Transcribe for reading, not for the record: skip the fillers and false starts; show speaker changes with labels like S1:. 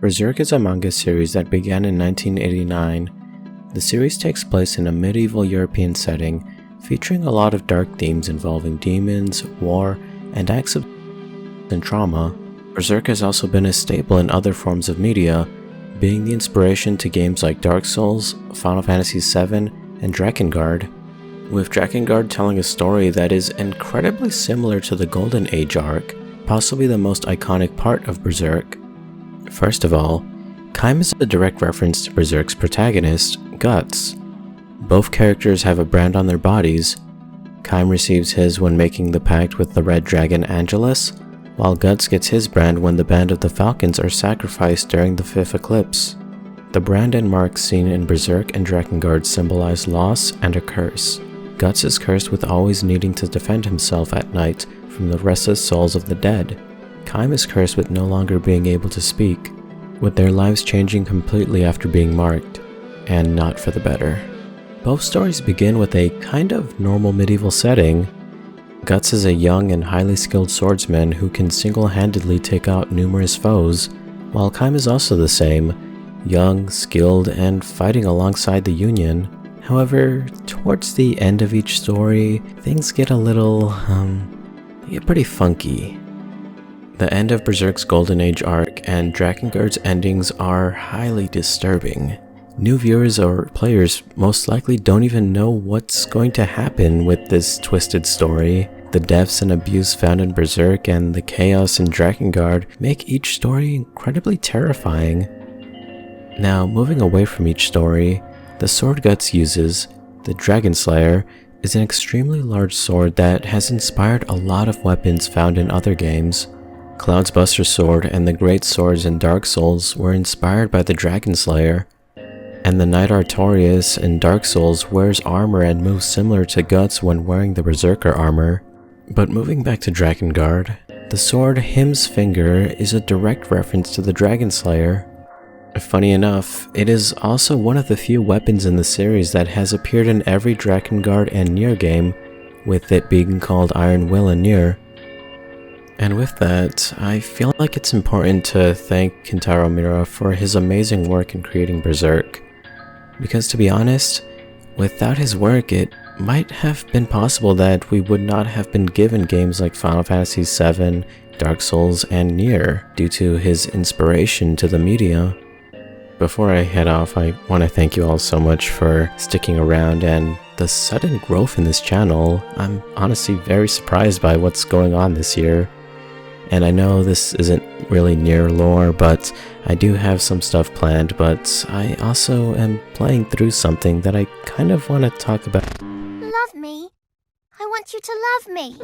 S1: Berserk is a manga series that began in 1989. The series takes place in a medieval European setting, featuring a lot of dark themes involving demons, war, and acts of and trauma. Berserk has also been a staple in other forms of media, being the inspiration to games like Dark Souls, Final Fantasy VII, and Drakengard, with Drakengard telling a story that is incredibly similar to the Golden Age arc, possibly the most iconic part of Berserk. First of all, Kaim is a direct reference to Berserk's protagonist, Guts. Both characters have a brand on their bodies. Kaim receives his when making the pact with the red dragon Angelus, while Guts gets his brand when the Band of the Falcons are sacrificed during the Fifth Eclipse. The brand and marks seen in Berserk and Drakengard symbolize loss and a curse. Guts is cursed with always needing to defend himself at night from the restless souls of the dead. Kaim is cursed with no longer being able to speak, with their lives changing completely after being marked, and not for the better. Both stories begin with a kind of normal medieval setting. Guts is a young and highly skilled swordsman who can single-handedly take out numerous foes, while Kaim is also the same, young, skilled, and fighting alongside the Union. However, towards the end of each story, things get a little, pretty funky. The end of Berserk's Golden Age arc and Drakengard's endings are highly disturbing. New viewers or players most likely don't even know what's going to happen with this twisted story. The deaths and abuse found in Berserk and the chaos in Drakengard make each story incredibly terrifying. Now, moving away from each story, the sword Guts uses, the Dragon Slayer, is an extremely large sword that has inspired a lot of weapons found in other games. Cloud's Buster Sword and the Great Swords in Dark Souls were inspired by the Dragon Slayer, and the Knight Artorias in Dark Souls wears armor and moves similar to Guts when wearing the Berserker armor. But moving back to Drakengard, the sword Hym's Finger is a direct reference to the Dragon Slayer. Funny enough, it is also one of the few weapons in the series that has appeared in every Drakengard and Nier game, with it being called Iron Will and Nier. And with that, I feel like it's important to thank Kentaro Miura for his amazing work in creating Berserk. Because to be honest, without his work it might have been possible that we would not have been given games like Final Fantasy VII, Dark Souls, and Nier due to his inspiration to the media. Before I head off, I want to thank you all so much for sticking around and the sudden growth in this channel. I'm honestly very surprised by what's going on this year. And I know this isn't really Nier lore, but I do have some stuff planned, but I also am playing through something that I kind of want to talk about.
S2: Love me? I want you to love me.